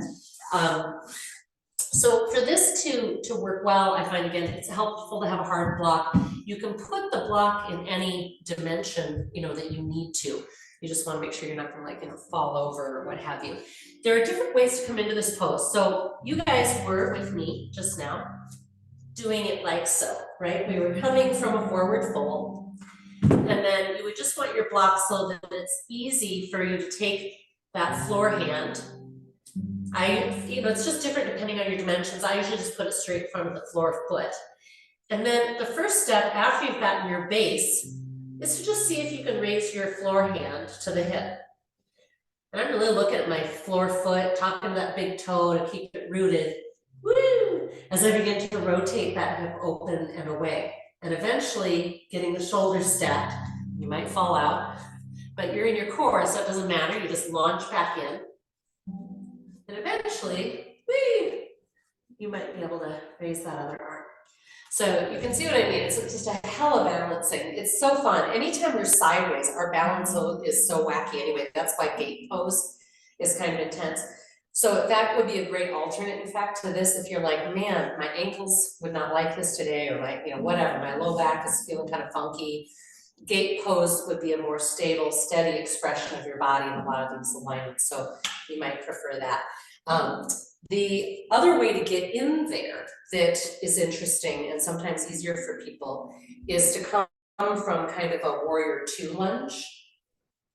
So for this to work well, I find, again, it's helpful to have a hard block. You can put the block in any dimension, that you need to. You just want to make sure you're not going to fall over or what have you. There are different ways to come into this pose. So you guys were with me just now doing it like so, right? We were coming from a forward fold, and then you would just want your block so that it's easy for you to take that floor hand. It's just different depending on your dimensions. I usually just put it straight in front of the floor foot. And then the first step after you've gotten your base is to just see if you can raise your floor hand to the hip. And I'm really looking at my floor foot, talking to that big toe to keep it rooted. Woo! As I begin to rotate that hip open and away. And eventually getting the shoulders stacked. You might fall out, but you're in your core, so it doesn't matter. You just launch back in. And eventually, whee, you might be able to raise that other arm. So you can see what I mean. It's just a hell of balancing. It's so fun. Anytime we're sideways, our balance is so wacky anyway. That's why gate pose is kind of intense. So that would be a great alternate, in fact, to this. If you're like, man, my ankles would not like this today, or my, whatever, my low back is feeling kind of funky. Gate pose would be a more stable, steady expression of your body in a lot of these alignments. So you might prefer that. The other way to get in there that is interesting and sometimes easier for people is to come from kind of a warrior two lunge.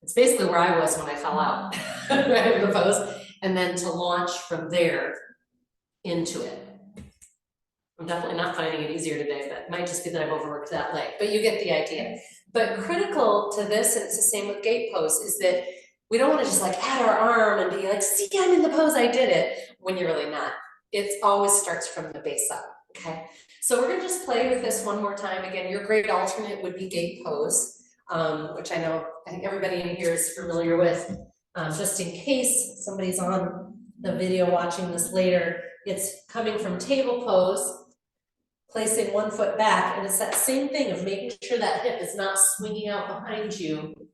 It's basically where I was when I fell out, right in the pose, and then to launch from there into it. I'm definitely not finding it easier today, but it might just be that I've overworked that leg, but you get the idea. But critical to this, and it's the same with gate pose, is that We don't want to just like add our arm and be like, see, I'm in the pose, I did it, when you're really not. It always starts from the base up, okay? So we're gonna just play with this one more time. Again, your great alternate would be gate pose, which I think everybody in here is familiar with. Just in case somebody's on the video watching this later, it's coming from table pose, placing one foot back, and it's that same thing of making sure that hip is not swinging out behind you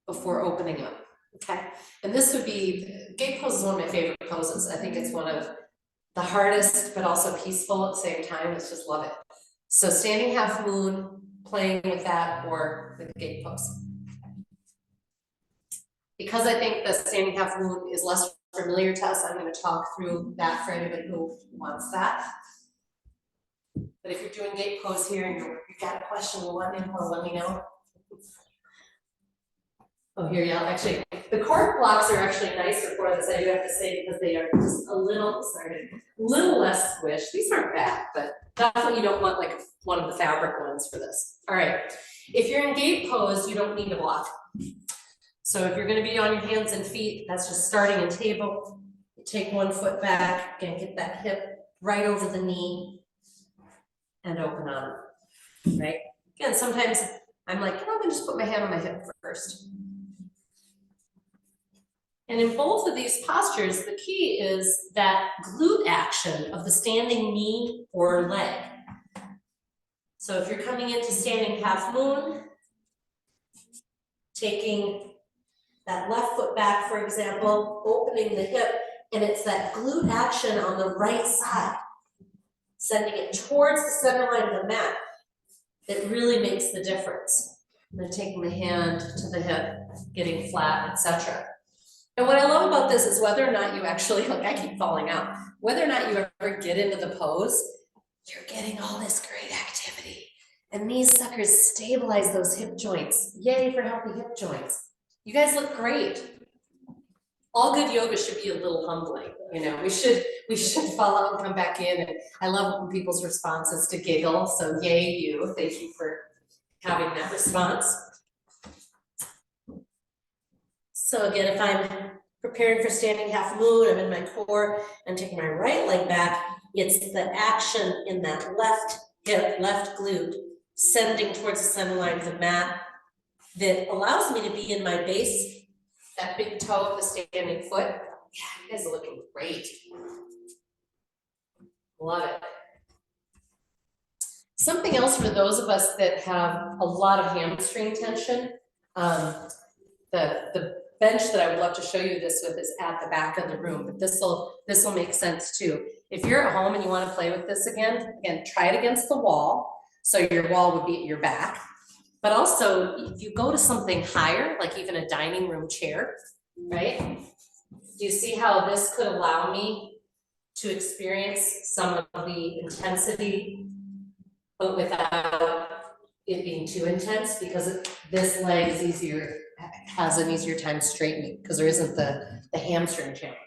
before opening up, okay? And this would be, gate pose is one of my favorite poses. I think it's one of the hardest, but also peaceful at the same time. It's just love it. So standing half moon, playing with that, or with the gate pose. Because I think the standing half moon is less familiar to us, I'm going to talk through that for anybody who wants that. But if you're doing gate pose here and you've got a question, let me know. Oh, here, yeah, actually, the cork blocks are actually nicer for this, I do have to say, because they are just a little less squish. These aren't bad, but definitely you don't want like one of the fabric ones for this. All right, if you're in gate pose, you don't need a block. So if you're gonna be on your hands and feet, that's just starting a table. You take one foot back, again, get that hip right over the knee and open on, right? Again, sometimes I'm like, I'm gonna just put my hand on my hip first. And in both of these postures, the key is that glute action of the standing knee or leg. So if you're coming into standing half moon, taking that left foot back, for example, opening the hip, and it's that glute action on the right side, sending it towards the center line of the mat that really makes the difference. And then taking the hand to the hip, getting flat, etc. And what I love about this is whether or not you actually, like I keep falling out, whether or not you ever get into the pose, you're getting all this great activity. And these suckers stabilize those hip joints. Yay for healthy hip joints. You guys look great. All good yoga should be a little humbling, you know, we should fall out and come back in. And I love when people's responses to giggle. So yay you, thank you for having that response. So again, if I'm preparing for standing half moon, I'm in my core and taking my right leg back, it's the action in that left hip, left glute, sending towards the center line of the mat that allows me to be in my base, that big toe of the standing foot. Yeah, you guys are looking great. Love it. Something else for those of us that have a lot of hamstring tension, the bench that I would love to show you this with is at the back of the room, but this will make sense too. If you're at home and you want to play with this again, try it against the wall. So your wall would be at your back, but also if you go to something higher, like even a dining room chair, right? Do you see how this could allow me to experience some of the intensity, but without it being too intense, because this leg is has an easier time straightening because there isn't the hamstring challenge.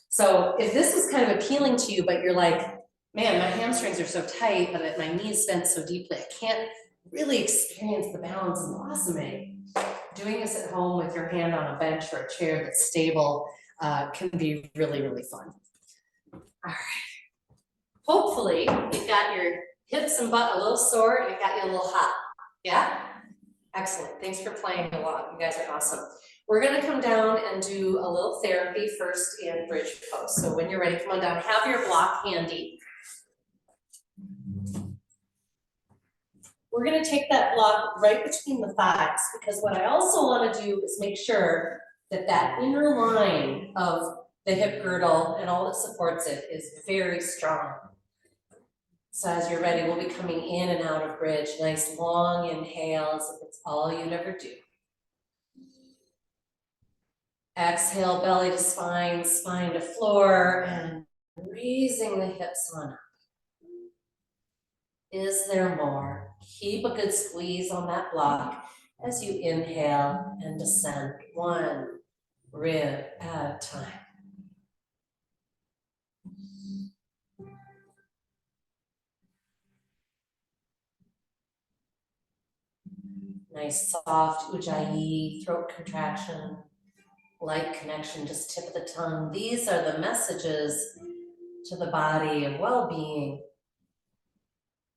So if this is kind of appealing to you, but you're like, man, my hamstrings are so tight, but my knees bend so deeply, I can't really experience the balance in the asana. Doing this at home with your hand on a bench or a chair that's stable can be really, really fun. All right. Hopefully you've got your hips and butt a little sore and it got you a little hot. Yeah? Excellent. Thanks for playing along. You guys are awesome. We're going to come down and do a little therapy first in bridge pose. So when you're ready, come on down. Have your block handy. We're going to take that block right between the thighs, because what I also want to do is make sure that that inner line of the hip girdle and all that supports it is very strong. So as you're ready, we'll be coming in and out of bridge. Nice long inhales if it's all you'd ever do. Exhale, belly to spine, spine to floor, and raising the hips on up. Is there more? Keep a good squeeze on that block as you inhale and descend one rib at a time. Nice soft ujjayi, throat contraction. light connection, just tip of the tongue. These are the messages to the body of well-being.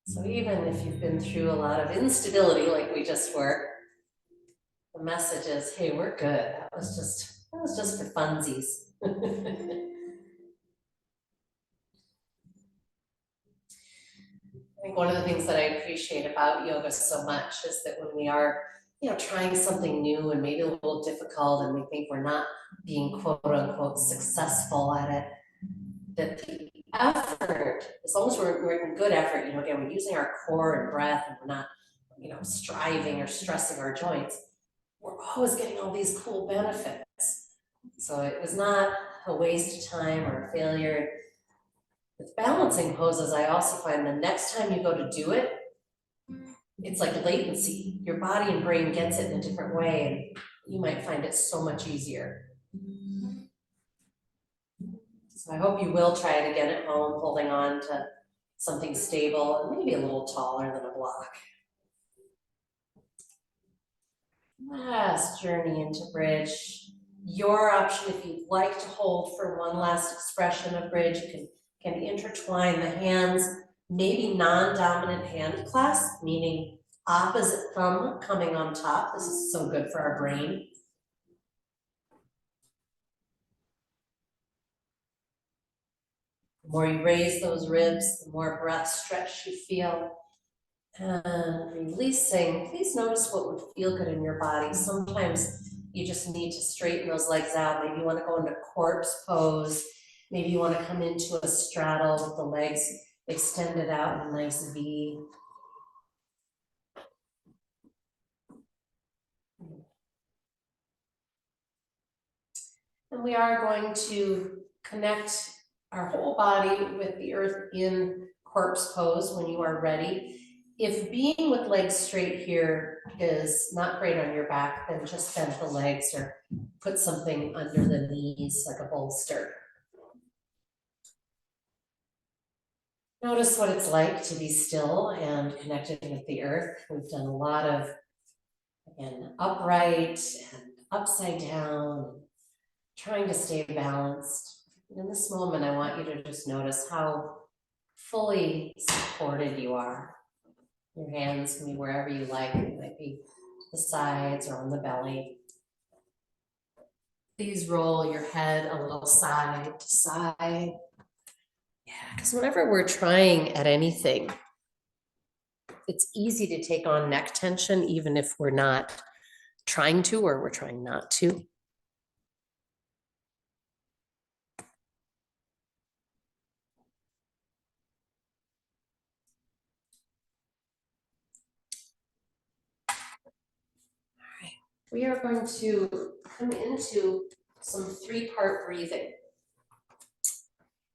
So even if you've been through a lot of instability like we just were, the message is, hey, we're good. That was just for funsies. I think one of the things that I appreciate about yoga so much is that when we are, trying something new and maybe a little difficult and we think we're not being quote unquote successful at it, that the effort, as long as we're in good effort, again, we're using our core and breath and we're not, striving or stressing our joints, we're always getting all these cool benefits. So it was not a waste of time or a failure. With balancing poses, I also find the next time you go to do it, it's like latency. Your body and brain gets it in a different way, and you might find it so much easier. So I hope you will try it again at home, holding on to something stable and maybe a little taller than a block. Last journey into bridge. Your option, if you'd like to hold for one last expression of bridge, you can intertwine the hands, maybe non-dominant hand clasp, meaning opposite thumb coming on top. This is so good for our brain. The more you raise those ribs, the more breath stretch you feel. And releasing, please notice what would feel good in your body. Sometimes you just need to straighten those legs out. Maybe you want to go into corpse pose. Maybe you want to come into a straddle with the legs extended out in a nice V. And we are going to connect our whole body with the earth in corpse pose when you are ready. If being with legs straight here is not great on your back, then just bend the legs or put something under the knees like a bolster. Notice what it's like to be still and connected with the earth. We've done a lot of, again, upright and upside down, trying to stay balanced. In this moment, I want you to just notice how fully supported you are. Your hands can be wherever you like. It might be the sides or on the belly. Please roll your head a little side to side. Yeah, because whenever we're trying at anything, it's easy to take on neck tension, even if we're not trying to or we're trying not to. We are going to come into some three-part breathing.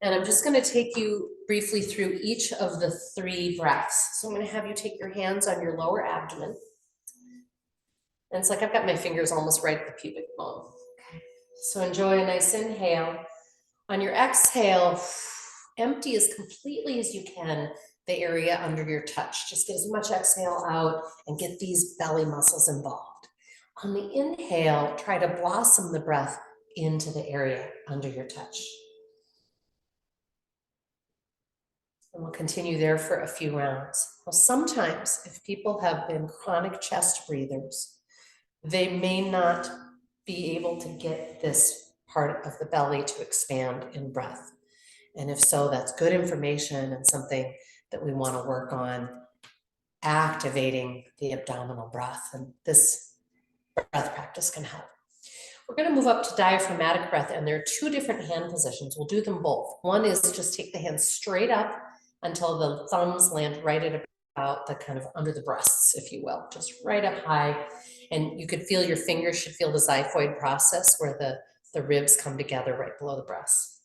And I'm just going to take you briefly through each of the three breaths. So I'm going to have you take your hands on your lower abdomen. And it's like I've got my fingers almost right at the pubic bone. Okay. So enjoy a nice inhale. On your exhale, empty as completely as you can the area under your touch. Just get as much exhale out and get these belly muscles involved. On the inhale, try to blossom the breath into the area under your touch. And we'll continue there for a few rounds. Well, sometimes if people have been chronic chest breathers, they may not be able to get this part of the belly to expand in breath. And if so, that's good information and something that we want to work on activating the abdominal breath. And this breath practice can help. We're going to move up to diaphragmatic breath, and there are two different hand positions. We'll do them both. One is just take the hands straight up until the thumbs land right at about the kind of under the breasts, if you will, just right up high. And you could feel your fingers should feel the xiphoid process where the ribs come together right below the breasts.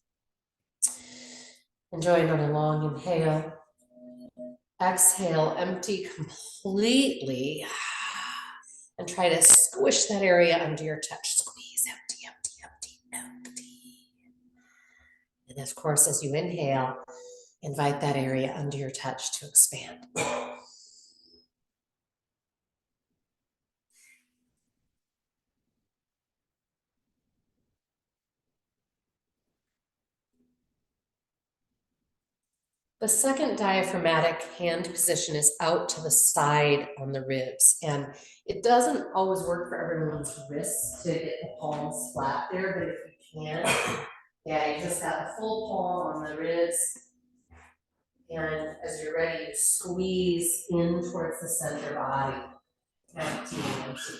Enjoy another long inhale. Exhale, empty completely. And try to squish that area under your touch. Squeeze, empty, empty, empty, empty. And of course, as you inhale, invite that area under your touch to expand. The second diaphragmatic hand position is out to the side on the ribs, and it doesn't always work for everyone's wrists to get the palms flat there, but if you can, yeah, you just got the full palm on the ribs, and as you're ready, you squeeze in towards the center body. Empty, empty.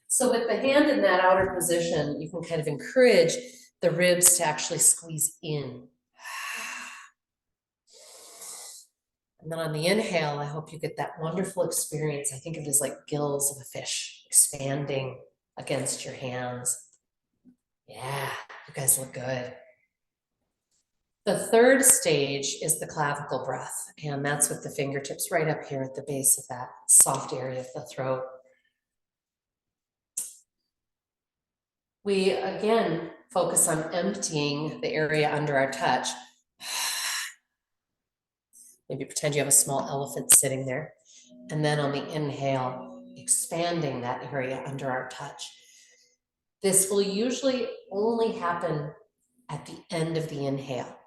So with the hand in that outer position, you can kind of encourage the ribs to actually squeeze in. And then on the inhale, I hope you get that wonderful experience. I think of it as like gills of a fish expanding against your hands. Yeah, you guys look good. The third stage is the clavicle breath, and that's with the fingertips right up here at the base of that soft area of the throat. We, again, focus on emptying the area under our touch. Maybe pretend you have a small elephant sitting there. And then on the inhale, expanding that area under our touch. This will usually only happen at the end of the inhale,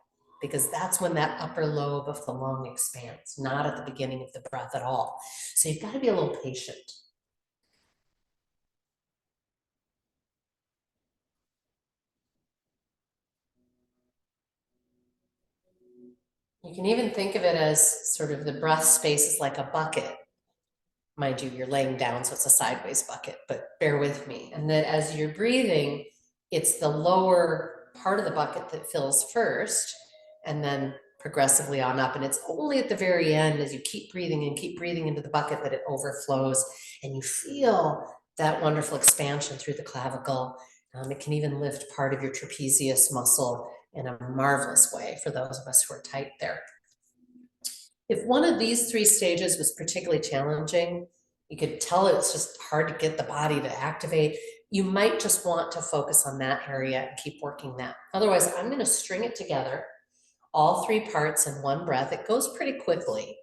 because that's when that upper lobe of the lung expands, not at the beginning of the breath at all. So you've got to be a little patient. You can even think of it as sort of the breath space is like a bucket. Mind you, you're laying down, so it's a sideways bucket, but bear with me. And then as you're breathing, it's the lower part of the bucket that fills first, and then progressively on up. And it's only at the very end, as you keep breathing and keep breathing into the bucket, that it overflows, and you feel that wonderful expansion through the clavicle. It can even lift part of your trapezius muscle in a marvelous way for those of us who are tight there. If one of these three stages was particularly challenging, you could tell it's just hard to get the body to activate, you might just want to focus on that area and keep working that. Otherwise, I'm going to string it together, all three parts in one breath. It goes pretty quickly,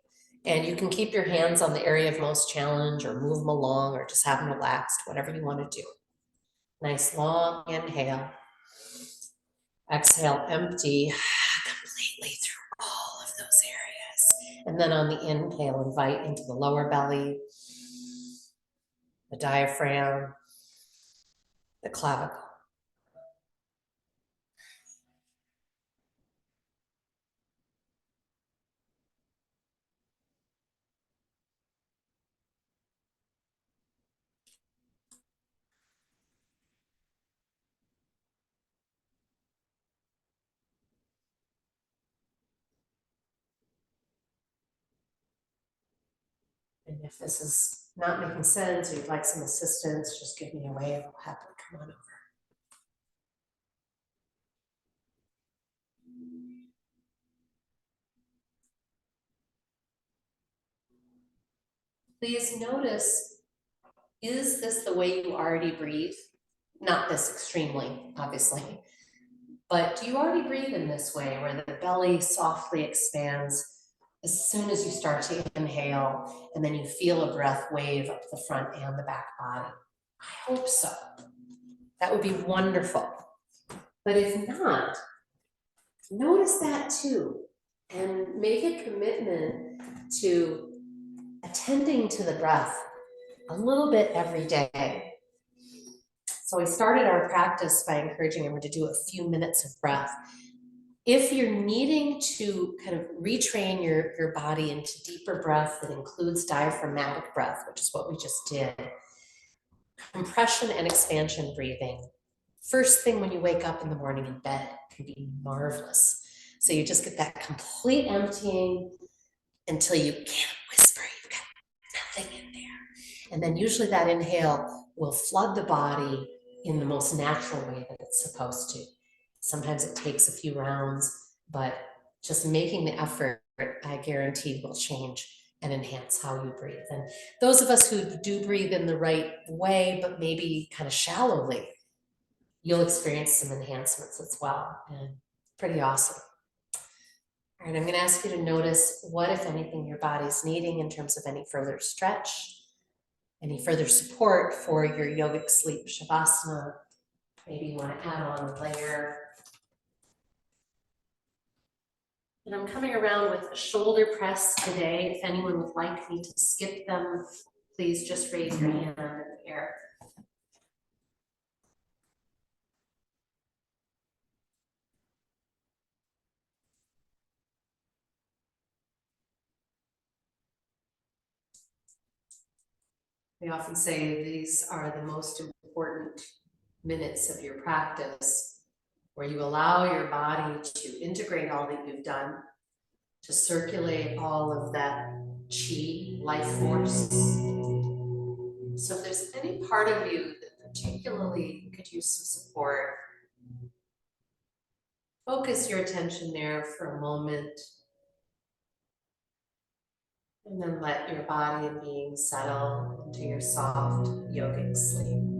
and you can keep your hands on the area of most challenge or move them along or just have them relaxed, whatever you want to do. Nice long inhale. Exhale, empty completely through all of those areas. And then on the inhale, invite into the lower belly, the diaphragm, the clavicle. And if this is not making sense or you'd like some assistance, just give me a wave. I'll happily come on over. Please notice, is this the way you already breathe? Not this extremely, obviously, but do you already breathe in this way where the belly softly expands as soon as you start to inhale, and then you feel a breath wave up the front and the back body? I hope so. That would be wonderful. But if not, notice that too, and make a commitment to attending to the breath a little bit every day. So we started our practice by encouraging everyone to do a few minutes of breath. If you're needing to kind of retrain your body into deeper breath that includes diaphragmatic breath, which is what we just did, compression and expansion breathing, first thing when you wake up in the morning in bed can be marvelous. So you just get that complete emptying until you can't whisper, you've got nothing in there. And then usually that inhale will flood the body in the most natural way that it's supposed to. Sometimes it takes a few rounds, but just making the effort, I guarantee, will change and enhance how you breathe. And those of us who do breathe in the right way, but maybe kind of shallowly, you'll experience some enhancements as well, and pretty awesome. All right, I'm going to ask you to notice what, if anything, your body's needing in terms of any further stretch, any further support for your yogic sleep shavasana. Maybe you want to add on a layer And I'm coming around with a shoulder press today. If anyone would like me to skip them, please just raise your hand in the air. We often say these are the most important minutes of your practice, where you allow your body to integrate all that you've done, to circulate all of that chi, life force. So if there's any part of you that particularly could use some support, focus your attention there for a moment, and then let your body and being settle into your soft yogic sleep.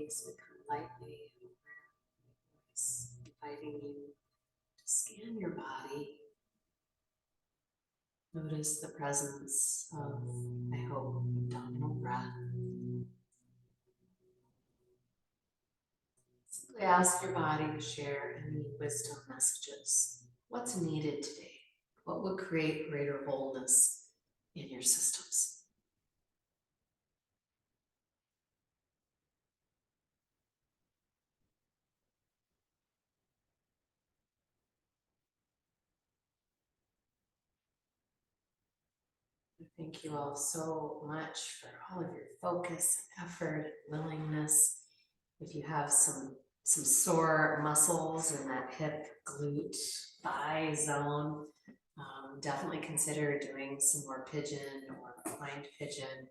face would come lightly over, inviting you to scan your body. Notice the presence of, I hope, abdominal breath. Simply ask your body to share any wisdom messages. What's needed today? What would create greater wholeness in your systems? Thank you all so much for all of your focus, effort, willingness. If you have some sore muscles in that hip, glute, thigh zone, definitely consider doing some more pigeon or reclined pigeon,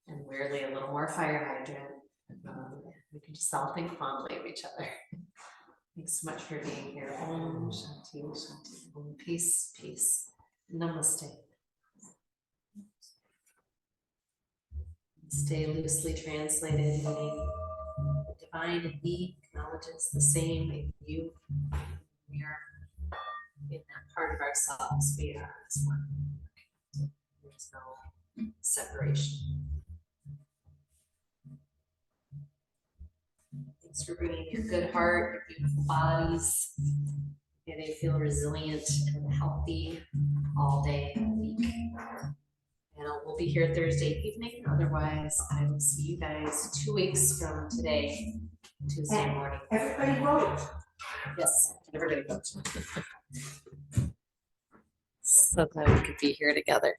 and weirdly a little more fire hydrant. We can just all think fondly of each other. Thanks so much for being here. Om Shanti Shanti. Om peace, peace. Namaste. Stay loosely translated, meaning the divine in me acknowledges the same you. We are in that part of ourselves. We are as one. There's no separation. Thanks for bringing your good heart, your beautiful bodies. May they feel resilient and healthy all day, all week. And we'll be here Thursday evening. Otherwise, I will see you guys 2 weeks from today, Tuesday morning. Everybody vote. Yes, everybody vote. So glad we could be here together.